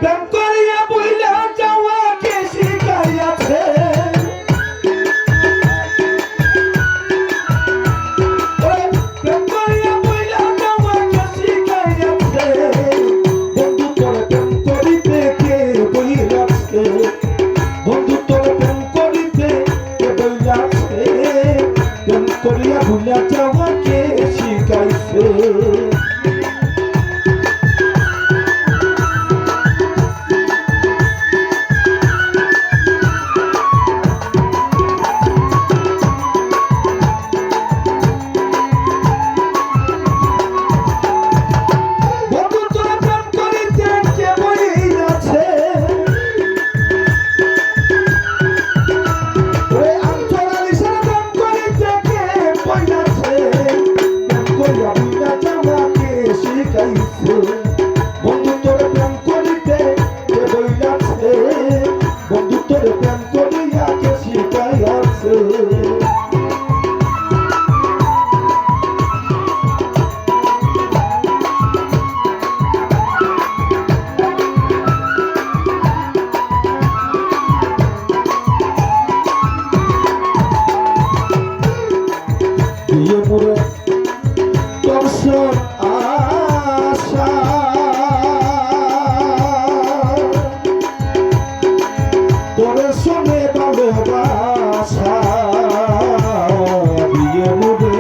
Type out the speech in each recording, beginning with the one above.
প্রেম করিয়া বইলা যাওয়াকে শিখাইয়াছে প্রেম করিয়া বইলা যাওয়াকে শিখাইয়াছে বন্ধু তোর প্রেম করিতে কে বইলাছে বন্ধু তোর প্রেম করিতে কে বইলাছে প্রেম করিয়া বইলা যাওয়াকে শিখাইছে বন্ধু তোর প্রেম করিতে কে বইলাছে বন্ধু তোর প্রেম করিয়া কে শিখাইয়াছে বিয়ে মোরে দর্শন তোরে শুনে ভালোবাসা বিয়ে মুড়ে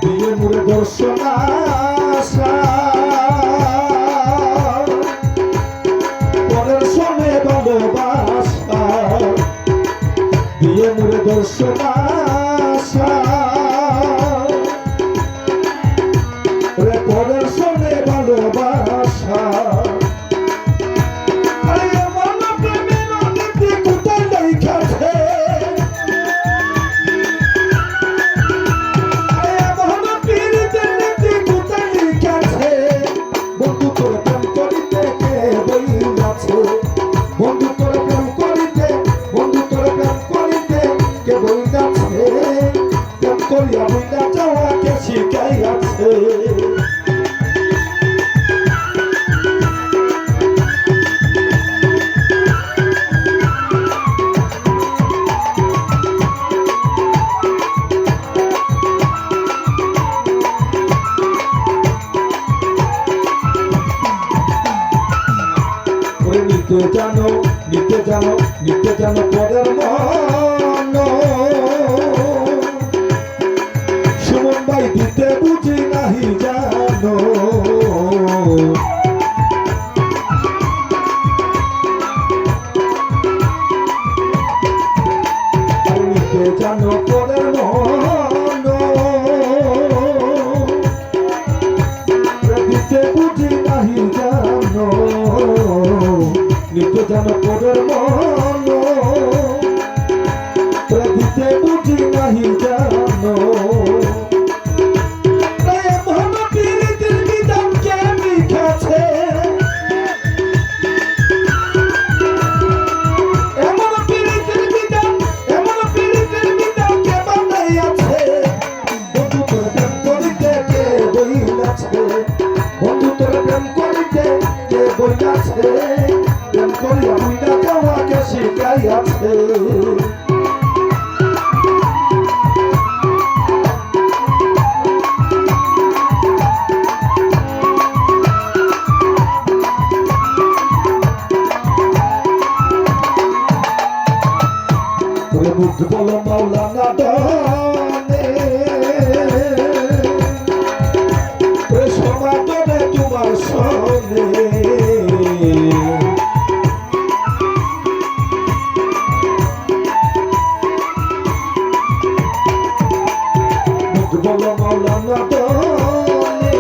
বিয়ে মুড়ে দর্শন আশা তোরে শুনে ভালোবাসা বিয়ে মুড়ে দর্শন আশা পরের শোনে ভালোবাসা মন প্রেমের নীতি কোথায় লেখাছে মন পীড়িতের নীতি কোথায় লেখাছে বন্ধু তোর প্রেম করিতে কে বইলাছে বন্ধু তোর প্রেম করিতে কে বইলাছে প্রেম করিয়া বইলা যাওয়াকে শিখাইয়াছে নিতে জানো পরের মন সুমন ভাই দিতে বুঝি নাহি জানো নিতে জানো পরের মন দিতে বুঝি নাহি জানো নিতে জানো পরের মন দিতে বুঝি নাহি জানো মন পীড়িতের বিধান কে লিখাছে এমন পীড়িতের বিধান কে বানাইয়াছে বন্ধু তোর প্রেম করিতে কে বইলাছে বন্ধু তোর প্রেম করিতে কে বইলাছে প্রেম করিয়া বুইলা যাওয়াকে শিখাইয়াছে মুখ বলো মাওলানা দনে সমাদনে তোমার সনে মুখ বলো মাওলানা দনে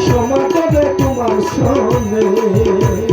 সমাদনে তোমার সনে